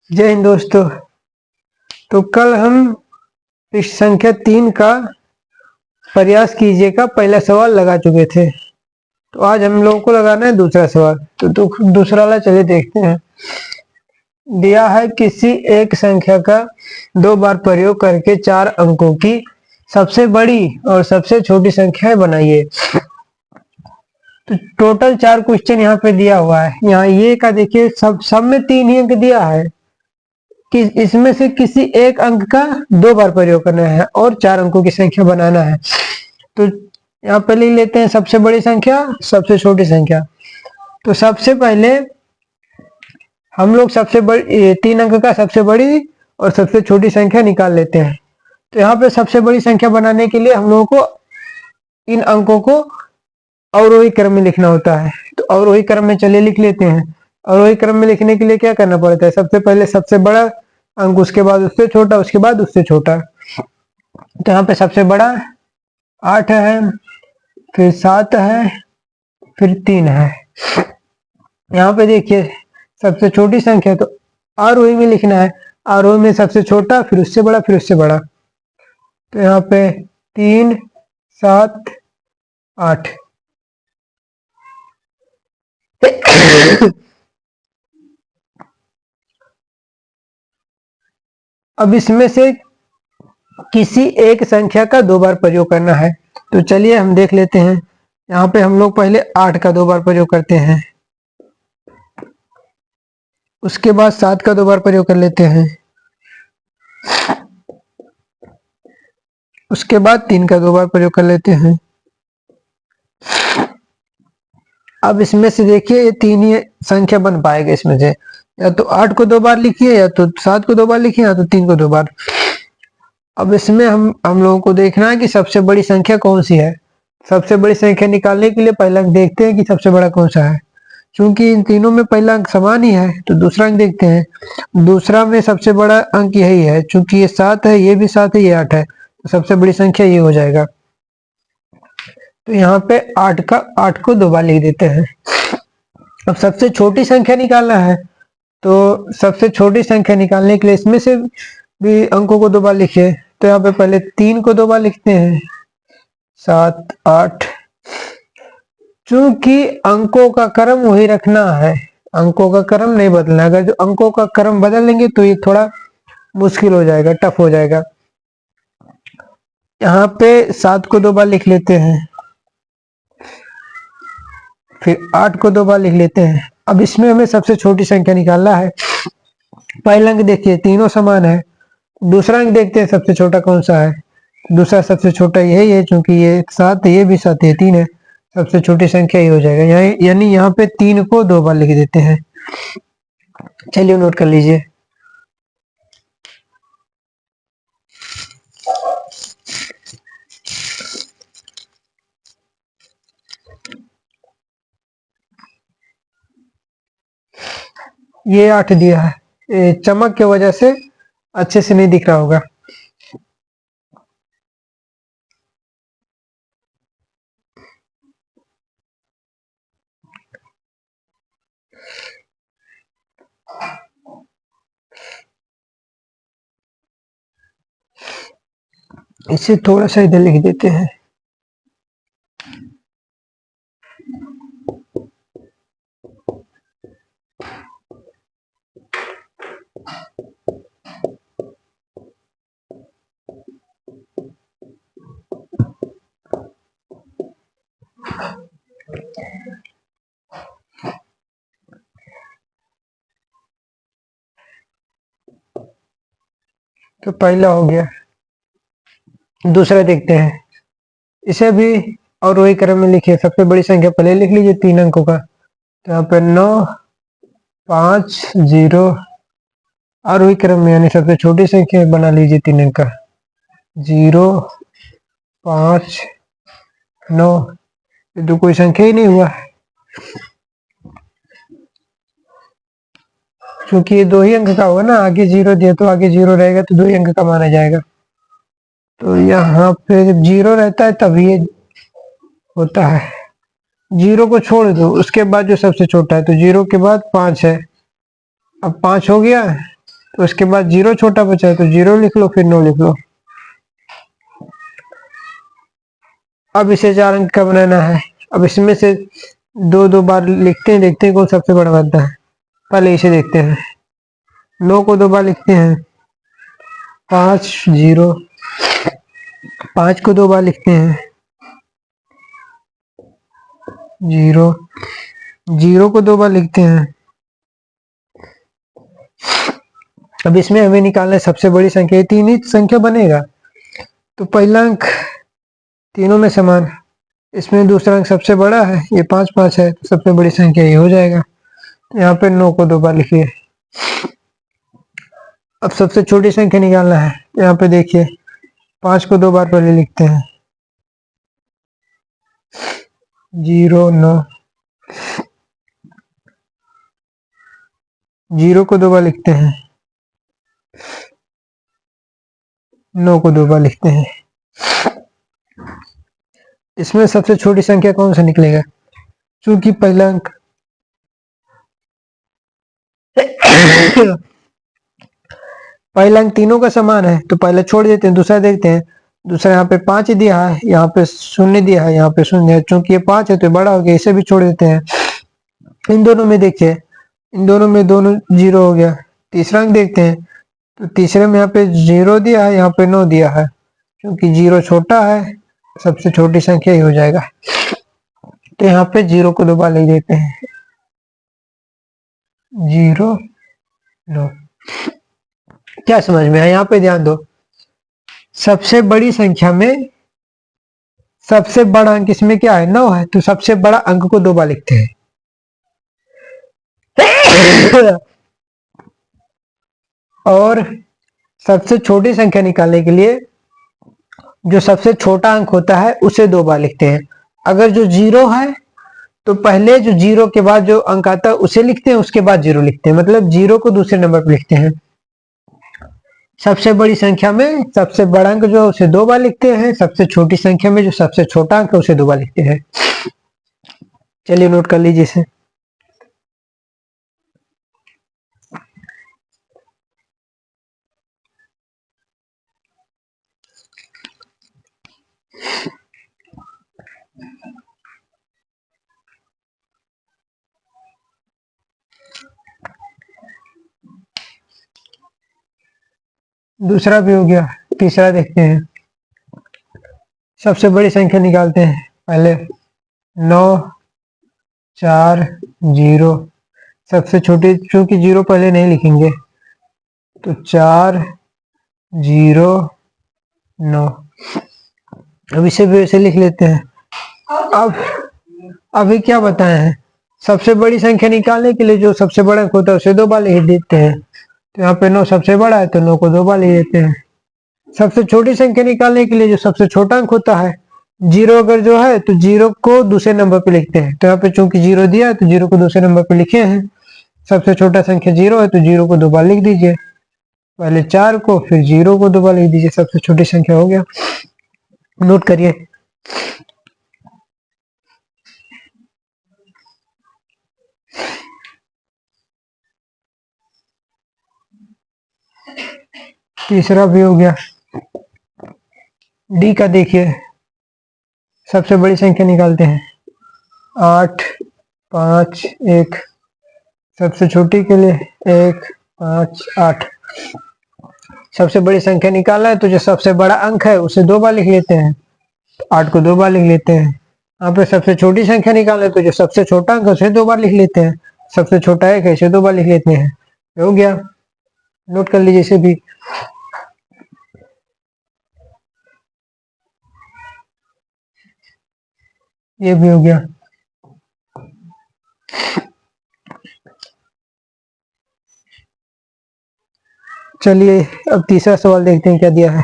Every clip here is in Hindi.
जय हिंद दोस्तों। तो कल हम इस संख्या 3 का प्रयास कीजिए का पहला सवाल लगा चुके थे। तो आज हम लोगों को लगाना है दूसरा सवाल। तो दूसरा वाला चलिए देखते हैं। दिया है किसी एक संख्या का 2 बार प्रयोग करके 4 अंकों की सबसे बड़ी और सबसे छोटी संख्या बनाइए। तो टोटल 4 क्वेश्चन यहाँ पे दिया हुआ है। यहाँ ये का देखिए सब में 3 ही अंक दिया है कि इसमें से किसी एक अंक का 2 बार प्रयोग करना है और 4 अंकों की संख्या बनाना है। तो यहाँ पे लिख लेते हैं सबसे बड़ी संख्या, सबसे छोटी संख्या। तो सबसे पहले हम लोग सबसे बड़ी 3 अंक का सबसे बड़ी और सबसे छोटी संख्या निकाल लेते हैं। तो यहाँ पे सबसे बड़ी संख्या बनाने के लिए हम लोगों को इन अंकों को अवरोही क्रम में लिखना होता है। तो अवरोही क्रम में चलिए लिख लेते हैं। अवरोही क्रम में लिखने के लिए क्या करना पड़ता है? सबसे पहले सबसे बड़ा अंक, उसके बाद उससे छोटा, उसके बाद उससे छोटा। तो यहाँ पे सबसे बड़ा 8 है, फिर 7 है, फिर 3 है। यहाँ पे देखिए सबसे छोटी संख्या तो आरोही में लिखना है। आरोही में सबसे छोटा, फिर उससे बड़ा, फिर उससे बड़ा। तो यहाँ पे 3, 7, 8। अब इसमें से किसी एक संख्या का 2 बार प्रयोग करना है। तो चलिए हम देख लेते हैं। यहाँ पे हम लोग पहले 8 का 2 बार प्रयोग करते हैं, उसके बाद 7 का 2 बार प्रयोग कर लेते हैं, उसके बाद 3 का 2 बार प्रयोग कर लेते हैं। अब इसमें से देखिए ये 3 ही संख्या बन पाएगा। इसमें से या तो 8 को 2 बार लिखिए, या तो 7 को 2 बार लिखिए, या तो 3 को 2 बार। अब इसमें हम लोगों को देखना है कि सबसे बड़ी संख्या कौन सी है। सबसे बड़ी संख्या निकालने के लिए पहला अंक देखते हैं कि सबसे बड़ा कौन सा है। क्योंकि इन तीनों में पहला अंक समान ही है, तो दूसरा अंक देखते हैं। दूसरा में सबसे बड़ा अंक यही है। चूंकि ये 7 है, ये भी 7 है, ये 8 है, तो सबसे बड़ी संख्या ये हो जाएगा। तो यहाँ पे 8 को 2 बार लिख देते हैं। अब सबसे छोटी संख्या निकालना है। तो सबसे छोटी संख्या निकालने के लिए इसमें से भी अंकों को 2 बार लिखिए। तो यहाँ पे पहले 3 को 2 बार लिखते हैं, 7, 8। चूंकि अंकों का क्रम वही रखना है, अंकों का क्रम नहीं बदलना। अगर जो अंकों का क्रम बदल लेंगे तो ये थोड़ा मुश्किल हो जाएगा, टफ हो जाएगा। यहाँ पे 7 को 2 बार लिख लेते हैं, फिर 8 को 2 बार लिख लेते हैं। अब इसमें हमें सबसे छोटी संख्या निकालना है। पहला अंक देखिए तीनों समान है। दूसरा अंक देखते हैं सबसे छोटा कौन सा है। दूसरा सबसे छोटा यही है, क्योंकि ये 7 है, ये भी 7 है, 3 है। सबसे छोटी संख्या ये हो जाएगा। यानी यहाँ पे 3 को 2 बार लिख देते हैं। चलिए नोट कर लीजिए। ये 8 दिया है, चमक की वजह से अच्छे से नहीं दिख रहा होगा। इसे थोड़ा सा इधर लिख देते हैं। तो पहला हो गया। दूसरा देखते हैं। इसे भी और वही क्रम में लिखिए। सबसे बड़ी संख्या पहले लिख लीजिए 3 अंकों का। तो यहाँ पे 9, 5, 0 और वही क्रम में, यानी सबसे छोटी संख्या बना लीजिए 3 अंक का। 0, 5, 9। ये तो कोई संख्या ही नहीं हुआ, क्योंकि ये 2 ही अंक का होगा ना। आगे 0 दिया तो आगे 0 रहेगा, तो 2 ही अंक का माना जाएगा। तो यहाँ पे जब 0 रहता है तब ये होता है। 0 को छोड़ दो, उसके बाद जो सबसे छोटा है, तो 0 के बाद 5 है। अब 5 हो गया, तो उसके बाद 0 छोटा बचा है तो 0 लिख लो, फिर 9 लिख लो। अब इसे 4 अंक का बनाना है। अब इसमें से 2 बार लिखते हैं, देखते हैं कौन सबसे बड़ा बनता है। पहले इसे देखते हैं। 9 को 2 बार लिखते हैं, 5 0। 5 को 2 बार लिखते हैं, 0। 0 को 2 बार लिखते हैं। अब इसमें हमें निकालना है सबसे बड़ी संख्या। 3 ही संख्या बनेगा, तो पहला अंक तीनों में समान। इसमें दूसरा अंक सबसे बड़ा है, ये 5 5 है, तो सबसे बड़ी संख्या ये हो जाएगा। यहाँ पे 9 को 2 बार लिखिए। अब सबसे छोटी संख्या निकालना है। यहाँ पे देखिए 5 को 2 बार पहले लिखते हैं, 0 9। 0 को 2 बार लिखते हैं, 9 को 2 बार लिखते हैं। इसमें सबसे छोटी संख्या कौन सा निकलेगा? चूंकि पहला अंक पहला अंक तीनों का समान है, तो पहले छोड़ देते हैं, दूसरा देखते हैं। दूसरा यहाँ पे 5 दिया है, यहाँ पे 0 दिया है, यहाँ पे 0 है। चूंकि ये 5 है तो बड़ा हो गया, इसे भी छोड़ देते हैं। इन दोनों में देखिए, इन दोनों में दोनों 0 हो गया। तीसरा अंक देखते हैं, तो तीसरे में यहाँ पे 0 दिया है, यहाँ पे 9 दिया है। क्योंकि 0 छोटा है, सबसे छोटी संख्या ही हो जाएगा। तो यहाँ पे 0 को 2 बार लिख देते हैं, 0 9। क्या समझ में आया? यहाँ पे ध्यान दो, सबसे बड़ी संख्या में सबसे बड़ा अंक इसमें क्या है? 9 है, तो सबसे बड़ा अंक को 2 बार लिखते हैं। और सबसे छोटी संख्या निकालने के लिए जो सबसे छोटा अंक होता है उसे 2 बार लिखते हैं। अगर जो 0 है तो पहले जो 0 के बाद जो अंक आता है उसे लिखते हैं, उसके बाद 0 लिखते हैं, मतलब 0 को दूसरे नंबर पर लिखते हैं। सबसे बड़ी संख्या में सबसे बड़ा अंक जो है उसे 2 बार लिखते हैं, सबसे छोटी संख्या में जो सबसे छोटा अंक है उसे 2 बार लिखते हैं। चलिए नोट कर लीजिए इसे। दूसरा भी हो गया, तीसरा देखते हैं। सबसे बड़ी संख्या निकालते हैं। पहले 9 4 0। सबसे छोटी, चूंकि 0 पहले नहीं लिखेंगे, तो 4 0 9। अब इसे भी ऐसे लिख लेते हैं। अब अभी क्या बताए हैं? सबसे बड़ी संख्या निकालने के लिए जो सबसे बड़ा अंक होता है उसे 2 बार लिख देते हैं। तो यहाँ पे 9 सबसे बड़ा है, तो 9 को 2 बार लिख देते हैं। सबसे छोटी संख्या निकालने के लिए जो सबसे छोटा अंक होता है, 0 अगर जो है तो 0 को दूसरे नंबर पे लिखते हैं। तो यहाँ पे चूंकि 0 दिया है तो 0 को दूसरे नंबर पे लिखे हैं। सबसे छोटा संख्या 0 है, तो 0 को 2 बार लिख दीजिए। पहले 4 को, फिर 0 को 2 बार लिख दीजिए। सबसे छोटी संख्या हो गया। नोट करिए। तीसरा भी हो गया। डी का देखिए, सबसे बड़ी संख्या निकालते हैं। 8 5 1। सबसे छोटी के लिए 1 5 8। सबसे बड़ी संख्या निकालना है तो जो सबसे बड़ा अंक है उसे 2 बार लिख लेते हैं। 8 को 2 बार लिख लेते हैं। यहाँ पे सबसे छोटी संख्या निकालना है तो जो सबसे छोटा अंक है उसे 2 बार लिख लेते हैं। सबसे छोटा एक है, इसे 2 बार लिख लेते हैं। हो गया। नोट कर लीजिए इसे भी। ये भी हो गया। चलिए अब तीसरा सवाल देखते हैं क्या दिया है।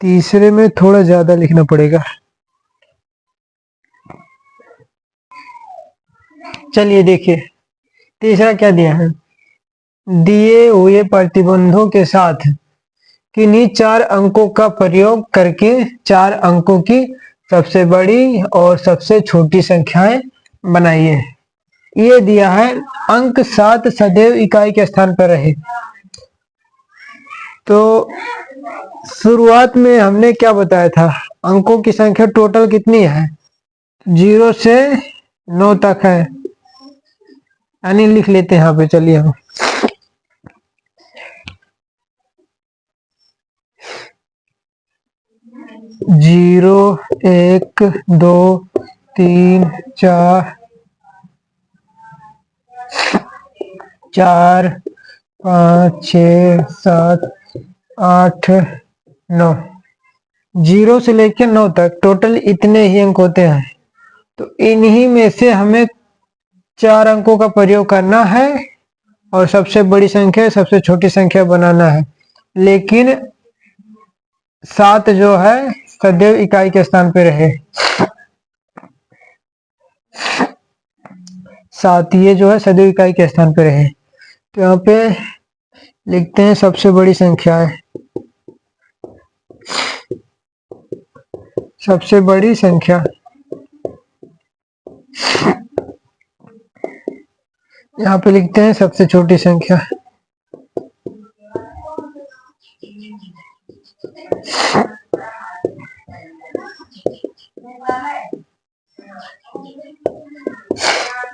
तीसरे में थोड़ा ज्यादा लिखना पड़ेगा। चलिए देखिए, तीसरा क्या दिया है। दिए हुए प्रतिबंधों के साथ किन्हीं 4 अंकों का प्रयोग करके 4 अंकों की सबसे बड़ी और सबसे छोटी संख्याएं बनाइए। ये दिया है अंक 7 सदैव इकाई के स्थान पर रहे। तो शुरुआत में हमने क्या बताया था, अंकों की संख्या टोटल कितनी है, 0 से 9 तक है, यानी लिख लेते हैं यहाँ पे। चलिए हम 0 1 2 3 4 4 5 6 7 8 9, 0 से लेकर 9 तक टोटल इतने ही अंक होते हैं। तो इन्हीं में से हमें 4 अंकों का प्रयोग करना है और सबसे बड़ी संख्या सबसे छोटी संख्या बनाना है। लेकिन 7 जो है सदैव इकाई के स्थान पे रहे। 7 ये जो है सदैव इकाई के स्थान पे रहे। तो यहाँ पे लिखते हैं सबसे बड़ी संख्या है, सबसे बड़ी संख्या। यहाँ पे लिखते हैं सबसे छोटी संख्या।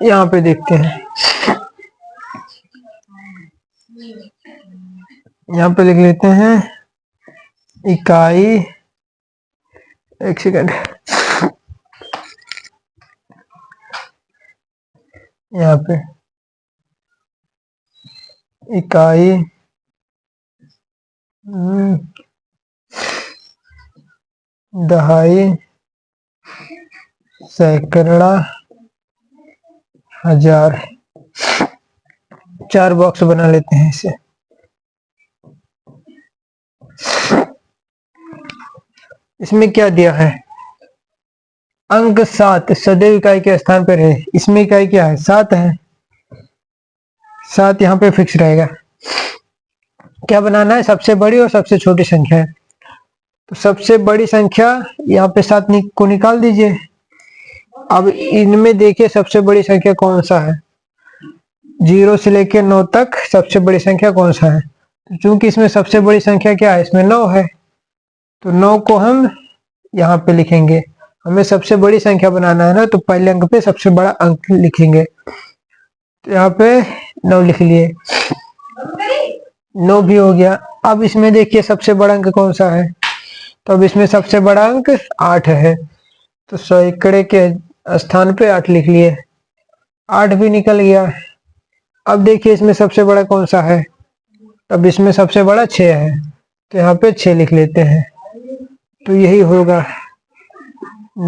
यहाँ पे देखते हैं, यहाँ पे लिख लेते हैं इकाई, एक सेकंड, यहाँ पे इकाई दहाई सैकड़ा हजार, 4 बॉक्स बना लेते हैं इसे। इसमें क्या दिया है, अंक 7 सदैव इकाई के स्थान पर है। इसमें इकाई क्या है, 7 है। 7 यहाँ पे फिक्स रहेगा। क्या बनाना है, सबसे बड़ी और सबसे छोटी संख्या है। तो सबसे बड़ी संख्या यहाँ पे 7 को निकाल दीजिए। अब इनमें देखिए सबसे बड़ी संख्या कौन सा है, 0 से लेकर 9 तक सबसे बड़ी संख्या कौन सा है। तो चूंकि इसमें सबसे बड़ी संख्या क्या है, इसमें 9 है, तो 9 को हम यहाँ पे लिखेंगे। हमें सबसे बड़ी संख्या बनाना है ना, तो पहले अंक पे सबसे बड़ा अंक लिखेंगे। तो यहाँ पे 9 लिख लिए, 9 भी हो गया। अब इसमें देखिए सबसे बड़ा अंक कौन सा है, तो अब इसमें सबसे बड़ा अंक 8 है, तो सैकड़े के स्थान पे 8 लिख लिए, 8 भी निकल गया। अब देखिए इसमें सबसे बड़ा कौन सा है, अब इसमें सबसे बड़ा 6 है, तो यहाँ पे 6 लिख लेते हैं। तो यही होगा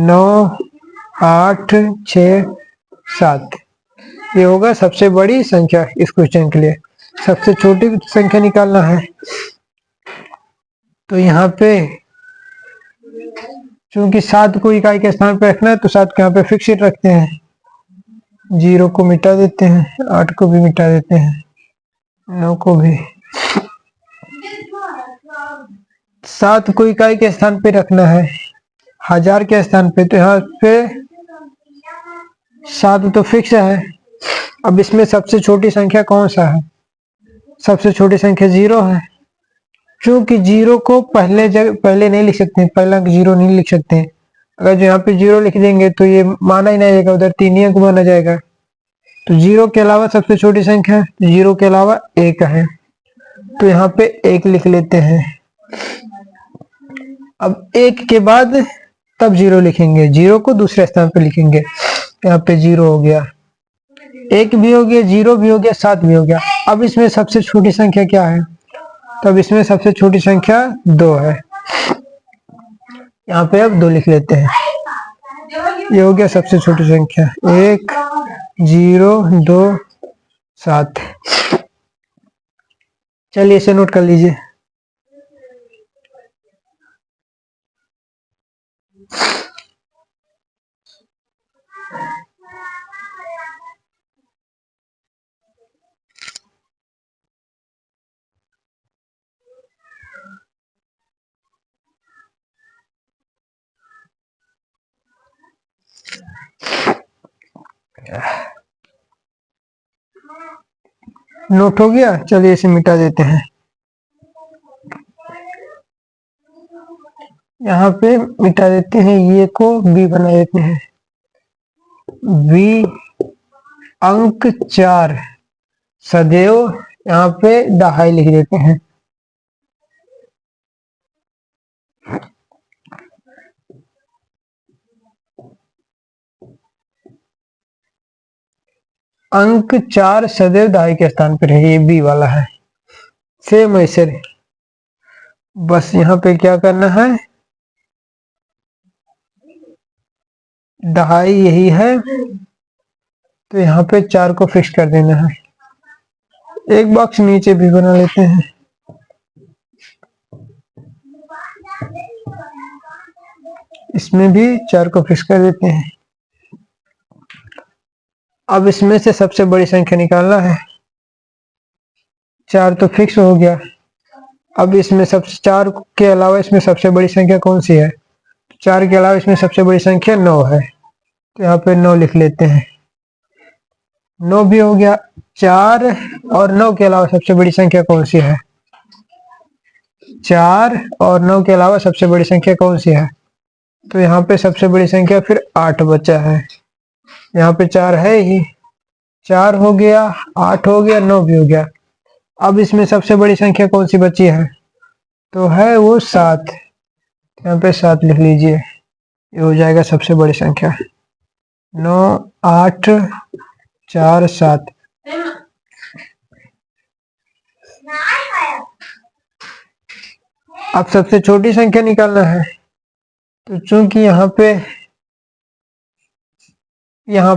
9 8 6 7, ये होगा सबसे बड़ी संख्या इस क्वेश्चन के लिए। सबसे छोटी संख्या निकालना है, तो यहाँ पे चूंकि 7 को इकाई के स्थान पे रखना है, तो 7 को यहाँ पे फिक्स रखते हैं, 0 को मिटा देते हैं, 8 को भी मिटा देते हैं, 9 को भी। 7 को इकाई के स्थान पे रखना है, हजार के स्थान पे, तो यहाँ पे 7 तो फिक्स है। अब इसमें सबसे छोटी संख्या कौन सा है, सबसे छोटी संख्या 0 है। क्योंकि 0 को पहले नहीं लिख सकते, पहला 0 नहीं लिख सकते। अगर जो यहाँ पे 0 लिख देंगे तो ये माना ही नहीं जाएगा, उधर 3 ही अंक माना जाएगा। तो 0 के अलावा सबसे छोटी संख्या 0 के अलावा 1 है, तो यहाँ पे 1 लिख लेते हैं। अब 1 के बाद तब 0 लिखेंगे, 0 को दूसरे स्थान पे लिखेंगे। यहाँ पे 0 हो गया, 1 भी हो गया, 0 भी हो गया, 7 भी हो गया। अब इसमें सबसे छोटी संख्या क्या है, तब इसमें सबसे छोटी संख्या 2 है, यहाँ पे अब 2 लिख लेते हैं। ये हो गया सबसे छोटी संख्या, 1 0 2 7। चलिए इसे नोट कर लीजिए। नोट हो गया, चलिए इसे मिटा देते हैं। यहाँ पे मिटा देते हैं, ये को बी बना देते हैं। बी अंक 4 सदैव, यहाँ पे दहाई लिख देते हैं। अंक 4 सदैव दहाई के स्थान पर है, ये बी वाला है। सेम ऐसे बस यहाँ पे क्या करना है, दहाई यही है तो यहाँ पे 4 को फिक्स कर देना है। एक बॉक्स नीचे भी बना लेते हैं। इसमें भी 4 को फिक्स कर देते हैं। अब इसमें से सबसे बड़ी संख्या निकालना है। 4 तो फिक्स हो गया। अब इसमें सबसे 4 के अलावा इसमें सबसे बड़ी संख्या कौन सी है? 4 के अलावा इसमें सबसे बड़ी संख्या 9 है, तो यहाँ पे 9 लिख लेते हैं। 9 भी हो गया। 4 और 9 के अलावा सबसे बड़ी संख्या कौन सी है? 4 और 9 के अलावा सबसे बड़ी संख्या कौन सी है? तो यहाँ पे सबसे बड़ी संख्या फिर 8 बचा है। यहाँ पे 4 है ही, 4 हो गया, 8 हो गया, 9 भी हो गया। अब इसमें सबसे बड़ी संख्या कौन सी बची है? तो है वो 7। यहाँ पे 7 लिख लीजिए, ये हो जाएगा सबसे बड़ी संख्या। 9 8 4 7। अब सबसे छोटी संख्या निकालना है, तो चूंकि यहाँ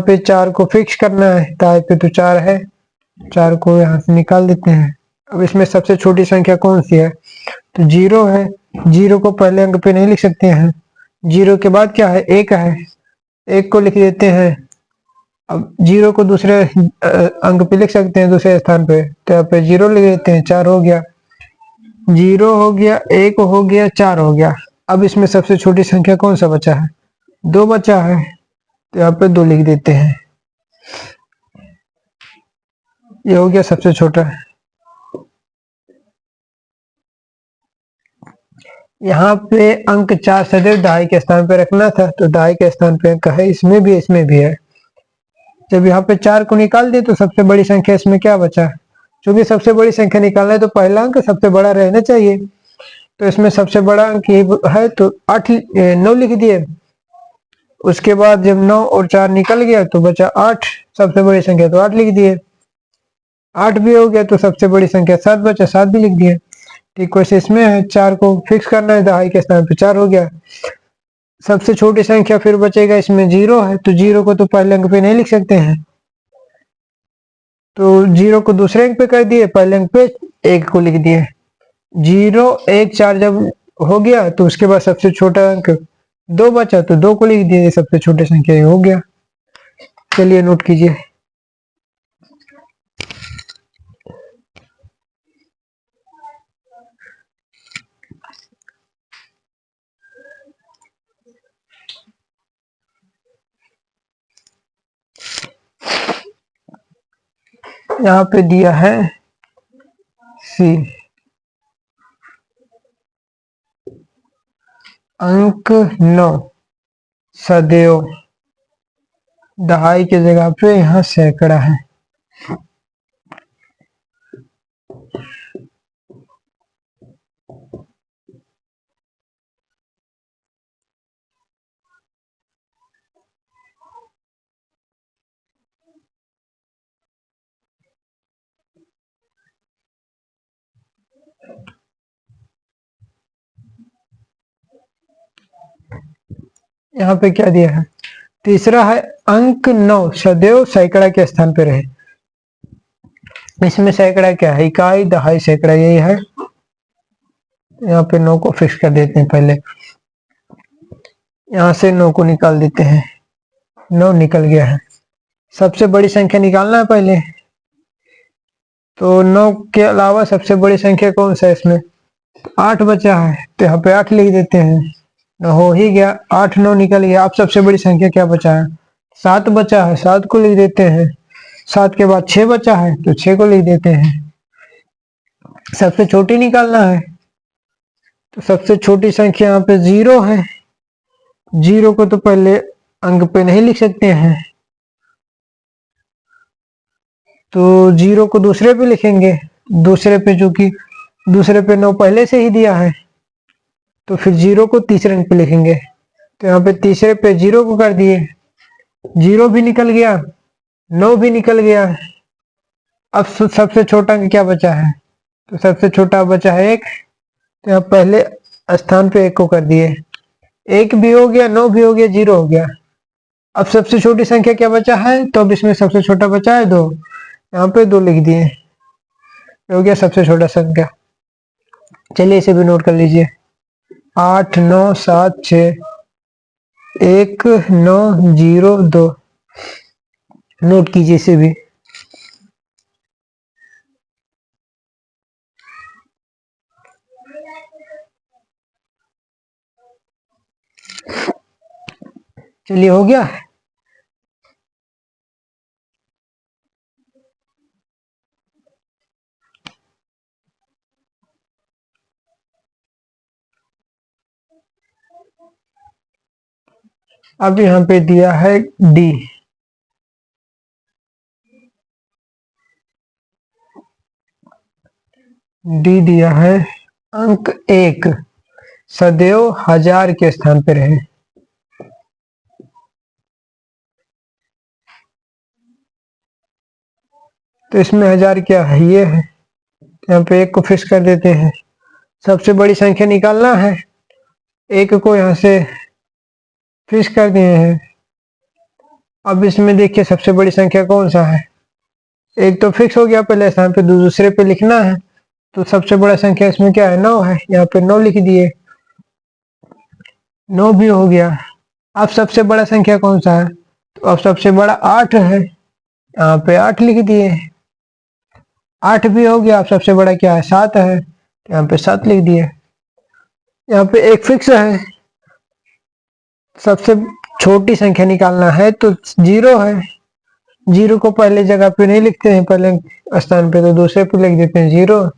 पे 4 को फिक्स करना है, दाएं पे तो 4 है, 4 को यहाँ से निकाल देते हैं। अब इसमें सबसे छोटी संख्या कौन सी है? तो 0 है। 0 को पहले अंक पे नहीं लिख सकते हैं, 0 के बाद क्या है? 1 है, 1 को लिख देते हैं। अब 0 को दूसरे अंक पे लिख सकते हैं, दूसरे स्थान पे, तो यहाँ पे 0 लिख देते हैं। 4 हो गया, 0 हो गया, 1 हो गया, 4 हो गया। अब इसमें सबसे छोटी संख्या कौन सा बचा है? 2 बचा है, तो यहाँ पे 2 लिख देते हैं। ये हो गया सबसे छोटा। यहाँ पे अंक 4 सदैव दहाई के स्थान पे रखना था, तो दहाई के स्थान पे अंक है, इसमें भी है। जब यहाँ पे 4 को निकाल दे तो सबसे बड़ी संख्या इसमें क्या बचा? क्योंकि सबसे बड़ी संख्या निकालना है तो पहला अंक सबसे बड़ा रहना चाहिए, तो इसमें सबसे बड़ा अंक ये है, तो 9 लिख दिए। उसके बाद जब 9 और 4 निकल गया तो बचा 8, सबसे बड़ी संख्या, तो 8 लिख दिए। 8 भी हो गया, तो सबसे बड़ी संख्या 7 बचा, 7 भी लिख दिए। ठीक वैसे इसमें है, 4 को फिक्स करना है, दहाई के स्थान पे 4 हो गया। सबसे छोटी संख्या फिर बचेगा, इसमें 0 है, तो 0 को तो पहले अंक पे नहीं लिख सकते हैं, तो 0 को दूसरे अंक पे कर दिए, पहले अंक पे 1 को लिख दिए। 0 1 4 जब हो गया तो उसके बाद सबसे छोटा अंक 2 बचा, तो 2 को लिख दिए, सबसे छोटी संख्या ये हो गया। चलिए नोट कीजिए। यहाँ पे दिया है सी, अंक 9 सदैव दहाई की जगह पे यहाँ सैकड़ा है। यहाँ पे क्या दिया है? तीसरा है अंक 9 सदैव सैकड़ा के स्थान पे रहे। इसमें सैकड़ा क्या है? इकाई, दहाई, सैकड़ा यही है। यहाँ पे 9 को फिक्स कर देते हैं पहले, यहाँ से 9 को निकाल देते हैं। 9 निकल गया है। सबसे बड़ी संख्या निकालना है पहले, तो 9 के अलावा सबसे बड़ी संख्या कौन सा है इसमें? 8 बचा है, तो यहाँ पे 8 लिख देते हैं। 9 हो ही गया, 8 9 निकल गया। अब सबसे बड़ी संख्या क्या बचा है? 7 बचा है, 7 को लिख देते हैं। 7 के बाद 6 बचा है तो 6 को लिख देते हैं। सबसे छोटी निकालना है तो सबसे छोटी संख्या यहाँ पे 0 है। 0 को तो पहले अंक पे नहीं लिख सकते हैं, तो 0 को दूसरे पे लिखेंगे। दूसरे पे, चूंकि दूसरे पे 9 पहले से ही दिया है, तो फिर 0 को तीसरे अंक पे लिखेंगे। तो यहाँ पे तीसरे पे 0 को कर दिए, 0 भी निकल गया, 9 भी निकल गया। अब सबसे छोटा अंक क्या बचा है, तो सबसे छोटा बचा है 1, तो यहाँ पहले स्थान पे 1 को कर दिए। 1 भी हो गया, 9 भी हो गया, 0 हो गया। अब सबसे छोटी संख्या क्या बचा है, तो अब इसमें सबसे छोटा बचा है 2, यहाँ पे 2 लिख दिए, हो गया सबसे छोटा संख्या। चलिए इसे भी नोट कर लीजिए। 8 9 7 6 1 9 0 2, नोट कीजिए इसे भी। चलिए हो गया। अब यहाँ पे दिया है डी। डी दिया है अंक 1 सदैव 1000 के स्थान पर रहे। तो इसमें 1000 क्या है, ये है, यहाँ पे 1 को फिक्स कर देते हैं। सबसे बड़ी संख्या निकालना है, 1 को यहाँ से फिक्स कर दिए हैं। अब इसमें देखिए सबसे बड़ी संख्या कौन सा है, 1 तो फिक्स हो गया पहले स्थान पे, दूसरे पे लिखना है। तो सबसे बड़ा संख्या इसमें क्या है, 9 है, यहाँ पे 9 लिख दिए, 9 भी हो गया। अब सबसे बड़ा संख्या कौन सा है, तो अब सबसे बड़ा 8 है, यहाँ पे 8 लिख दिए, 8 भी हो गया। अब सबसे बड़ा क्या है, 7 है, तो यहाँ पे 7 लिख दिए। यहाँ पे 1 फिक्स है। सबसे छोटी संख्या निकालना है तो 0 है, 0 को पहले जगह पे नहीं लिखते हैं, पहले स्थान पे, तो दूसरे पे लिख देते हैं 0।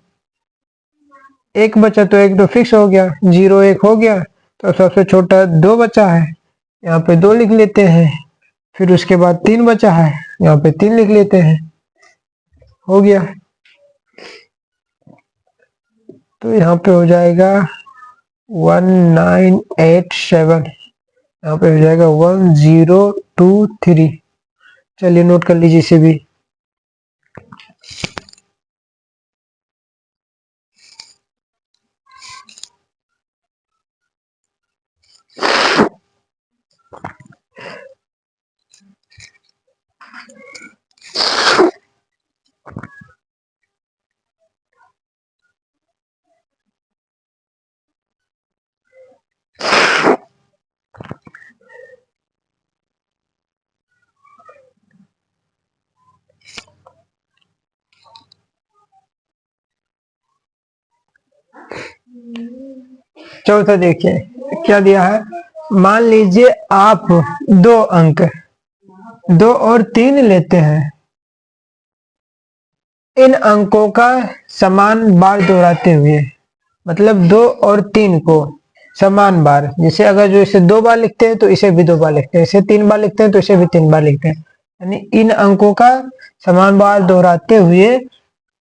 1 बचा तो 1 तो फिक्स हो गया, 0 1 हो गया, तो सबसे छोटा 2 बचा है, यहाँ पे 2 लिख लेते हैं। फिर उसके बाद 3 बचा है, यहाँ पे 3 लिख लेते हैं, हो गया। तो यहाँ पे हो जाएगा 1987, यहाँ पे हो जाएगा 1023। चलिए नोट कर लीजिए इसे भी। चौथा देखिए क्या दिया है। मान लीजिए आप 2 अंक 2 और 3 लेते हैं, इन अंकों का समान बार दोहराते हुए, मतलब 2 और 3 को समान बार, जैसे अगर जो इसे 2 बार लिखते हैं तो इसे भी 2 बार लिखते हैं, इसे 3 बार लिखते हैं तो इसे भी 3 बार लिखते हैं, यानी इन अंकों का समान बार दोहराते हुए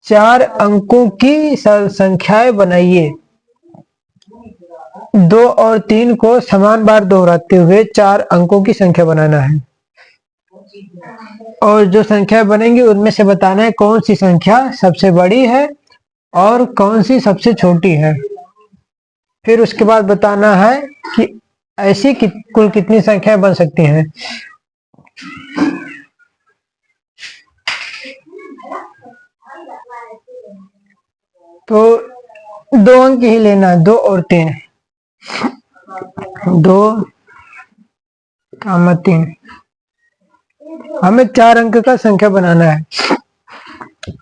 4 अंकों की संख्याएं बनाइए। 2 और 3 को समान बार दोहराते हुए 4 अंकों की संख्या बनाना है, और जो संख्या बनेंगी उनमें से बताना है कौन सी संख्या सबसे बड़ी है और कौन सी सबसे छोटी है। फिर उसके बाद बताना है कि ऐसी कुल कितनी संख्याएं बन सकती हैं। तो 2 अंक ही लेना है, 2 और 3, 2, 3, हमें 4 अंक का संख्या बनाना है।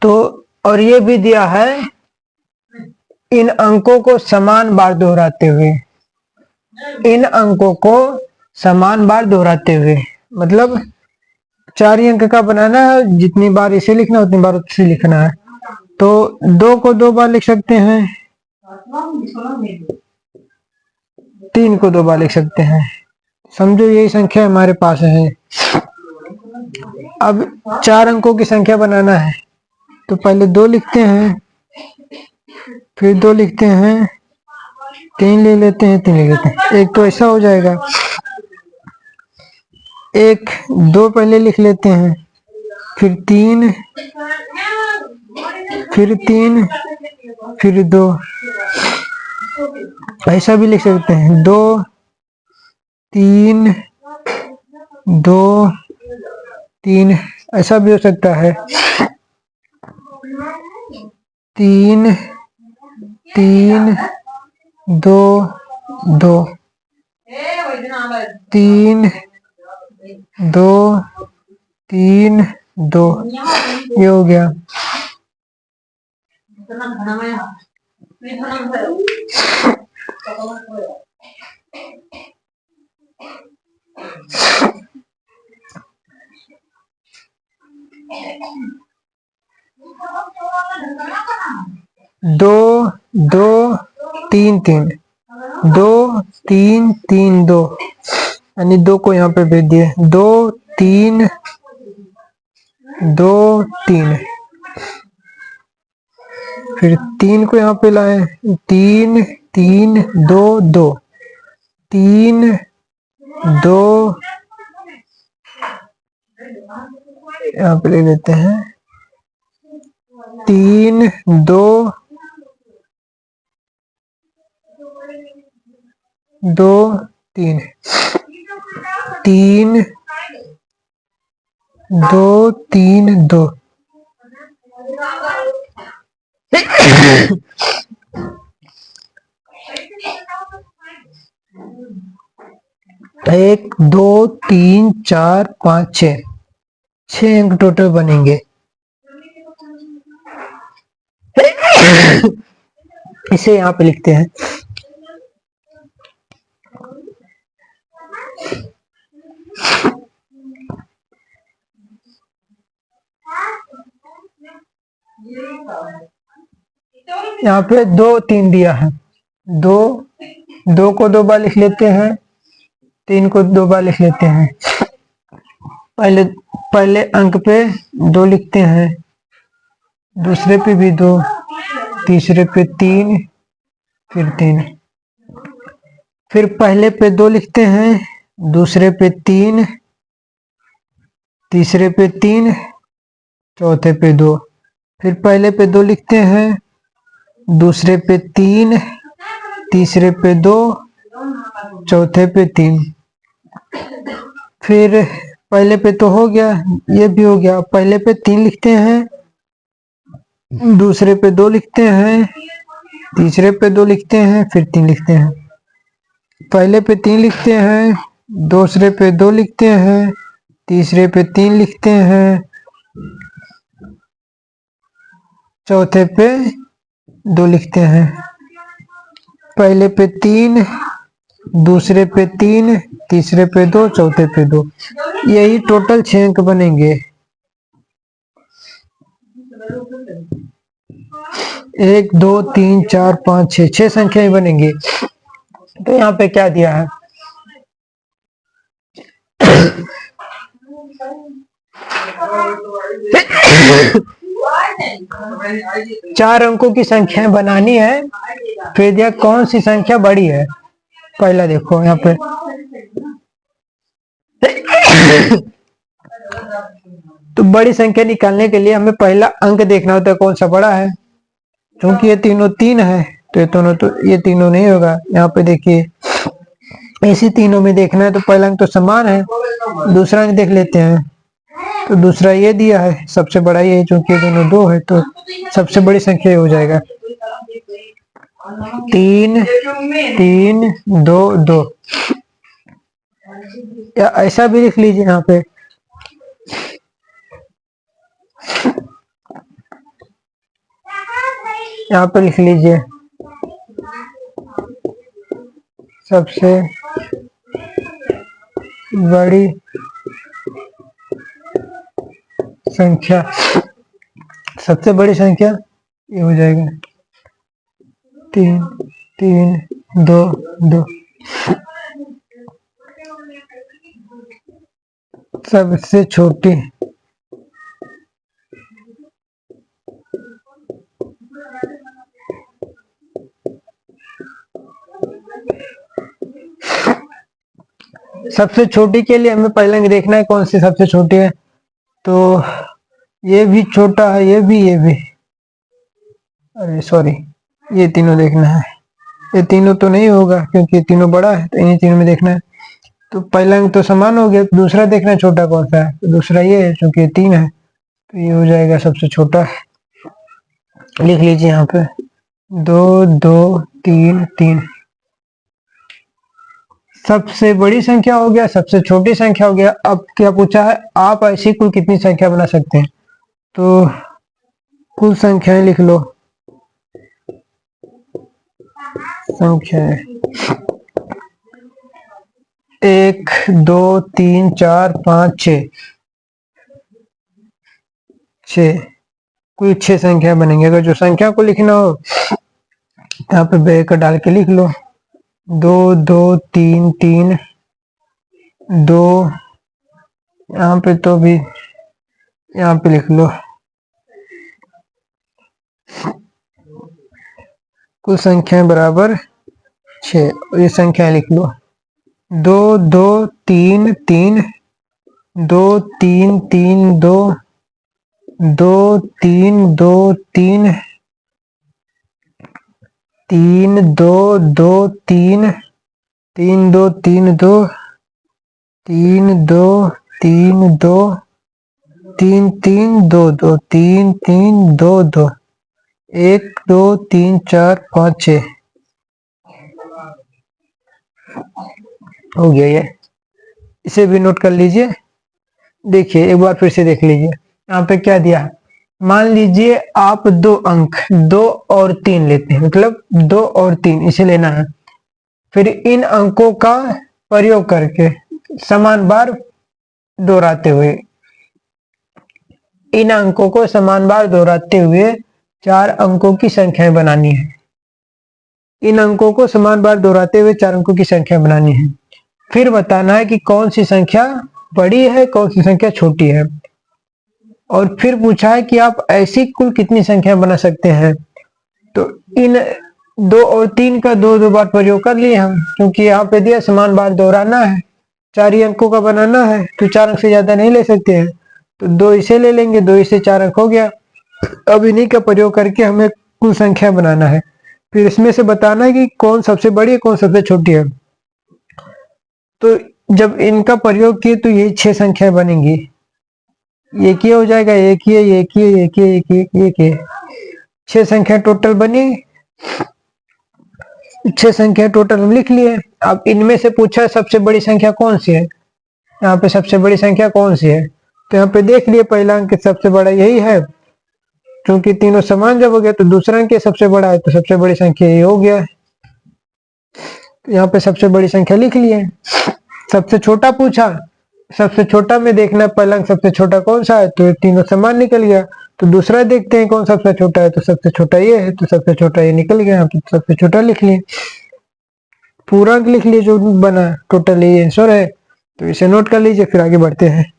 तो और ये भी दिया है इन अंकों को समान बार दोहराते हुए, इन अंकों को समान बार दोहराते हुए, मतलब 4 ही अंक का बनाना है, जितनी बार इसे लिखना है उतनी बार उसे लिखना है। तो 2 को 2 बार लिख सकते हैं, 3 को 2 बार लिख सकते हैं। समझो यही संख्या हमारे पास है। अब 4 अंकों की संख्या बनाना है, तो पहले 2 लिखते हैं, फिर 2 लिखते हैं, 3 ले लेते हैं, 3 ले लेते हैं। एक तो ऐसा हो जाएगा, एक 2 पहले लिख लेते हैं, फिर 3, फिर 3, फिर 2, ऐसा भी लिख सकते हैं। 2 3 2 3, ऐसा भी हो सकता है। 3 3 2 2, 3 2 3 2, ये हो गया। दो 2 3 3, 2 3 3 2, यानी 2 को यहाँ पे भेज दिए। 2 3 2 3, फिर 3 को यहाँ पे लाए, 3 3 2 2, 3 2, यहाँ पे ले लेते हैं, 3 2 2 3, 3 2 3 2, एक 2 3 4 5 6, 6 अंक टोटल बनेंगे। इसे यहाँ पे लिखते हैं। यहाँ पे 2 3 दिया है, 2 को 2 बार लिख लेते हैं, 3 को 2 बार लिख लेते हैं। पहले अंक पे 2 लिखते हैं, दूसरे पे भी 2, तीसरे पे 3, फिर 3, फिर पहले पे 2 लिखते हैं, दूसरे पे 3, तीसरे पे 3, चौथे पे 2, फिर पहले पे 2 लिखते हैं, दूसरे पे 3, तीसरे पे 2, चौथे पे 3, फिर पहले पे तो हो गया, ये भी हो गया। पहले पे 3 लिखते हैं, दूसरे पे 2 लिखते हैं, तीसरे पे 2 लिखते हैं, फिर 3 लिखते हैं। पहले पे 3 लिखते हैं, दूसरे पे 2 लिखते हैं, तीसरे पे 3 लिखते हैं, चौथे पे 2 लिखते हैं। पहले पे 3, दूसरे पे 3, तीसरे पे 2, चौथे पे 2, यही टोटल 6 अंक बनेंगे। 1 2 3 4 5 6, 6 संख्याएं बनेंगी। तो यहाँ पे क्या दिया है? चार अंकों की संख्याएं बनानी है, फिर दिया कौन सी संख्या बड़ी है। पहला देखो यहाँ पे तो बड़ी संख्या निकालने के लिए हमें पहला अंक देखना होता है कौन सा बड़ा है। क्योंकि ये तीनों 3 है तो ये तीनों नहीं होगा। यहाँ पे देखिए ऐसी तीनों में देखना है तो पहला अंक तो समान है, दूसरा अंक देख लेते हैं। तो दूसरा ये दिया है, सबसे बड़ा ये है, चूंकि दोनों 2 है तो सबसे बड़ी संख्या हो जाएगा। 3 3 2 2, या ऐसा भी लिख लीजिए। यहाँ पे लिख लीजिए सबसे बड़ी संख्या, सबसे बड़ी संख्या ये हो जाएगा 3 3 2 2। सबसे छोटी सबसे छोटी के लिए हमें पहले देखना है कौन सी सबसे छोटी है। तो ये भी छोटा है, ये भी, अरे सॉरी, ये तीनों देखना है। ये तीनों तो नहीं होगा क्योंकि ये तीनों बड़ा है, तो इन्हीं तीनों में देखना है। तो पहला अंक तो समान हो गया, दूसरा देखना है छोटा कौन सा है। तो दूसरा ये है, क्योंकि ये 3 है तो ये हो जाएगा सबसे छोटा। लिख लीजिए यहाँ पे 2 2 3 3। सबसे बड़ी संख्या हो गया, सबसे छोटी संख्या हो गया। अब क्या पूछा है, आप ऐसी कुल कितनी संख्या बना सकते हैं। तो कुल संख्याएं लिख लो, संख्याएं 1 2 3 4 5 6 कुल 6 संख्या बनेंगे। अगर जो संख्या को लिखना हो यहाँ पे ब्रैकेट डाल के लिख लो 2 2 3 3 2, यहाँ पे तो भी यहाँ पे लिख लो। कुल संख्याएं बराबर 6। ये संख्या लिख लो 2 2 3 3 2 3 3 2 2 3 2 3 3 2 2 3 3 2 3 2 3 2 3 2 3 3 2 2 3 3 2 2 1 2 3 4 5 6 हो गया। ये इसे भी नोट कर लीजिए। देखिए एक बार फिर से देख लीजिए, यहाँ पे क्या दिया है। मान लीजिए आप 2 अंक 2 और 3 लेते हैं, मतलब 2 और 3 इसे लेना है। फिर इन अंकों का प्रयोग करके समान बार दोहराते हुए, इन अंकों को समान बार दोहराते हुए 4 अंकों की संख्याएं बनानी है। इन अंकों को समान बार दोहराते हुए 4 अंकों की संख्या बनानी है। फिर बताना है कि कौन सी संख्या बड़ी है, कौन सी संख्या छोटी है। और फिर पूछा है कि आप ऐसी कुल कितनी संख्या बना सकते हैं। तो इन 2 और 3 का 2 बार प्रयोग कर लिए हम, क्योंकि यहाँ पे दिया समान बार दोहराना है, 4 ही अंकों का बनाना है, तो 4 अंक से ज्यादा नहीं ले सकते हैं। तो 2 इसे ले लेंगे, 2 इसे 4 अंक हो गया। अब इन्हीं का प्रयोग करके हमें कुल संख्या बनाना है। फिर इसमें से बताना है कि कौन सबसे बड़ी है, कौन सबसे छोटी है। तो जब इनका प्रयोग किए तो ये 6 संख्याएं बनेंगी। एक ही हो जाएगा, एक ही, एक ही, एक ही, एक ही, एक ही। 6 संख्या टोटल बनी। 6 संख्या टोटल हम लिख लिए। अब इनमें से पूछा सबसे बड़ी संख्या कौन सी है। यहाँ पे सबसे बड़ी संख्या कौन सी है, तो यहाँ पे देख लिए पहला अंक सबसे बड़ा यही है। क्योंकि तीनों समान जब हो गया तो दूसरा अंक सबसे बड़ा है, तो सबसे बड़ी संख्या ये हो गया। तो यहाँ पे सबसे बड़ी संख्या लिख लिए। सबसे छोटा पूछा, सबसे छोटा में देखना पहला अंक सबसे छोटा कौन सा है, तो ये तीनों समान निकल गया। तो दूसरा देखते हैं कौन सबसे छोटा है, तो सबसे छोटा ये है, तो सबसे छोटा ये निकल गया। यहाँ पे सबसे छोटा लिख लिए, पूरा अंक लिख लिए जो बना, टोटल ये आंसर है। तो इसे नोट कर लीजिए, फिर आगे बढ़ते हैं।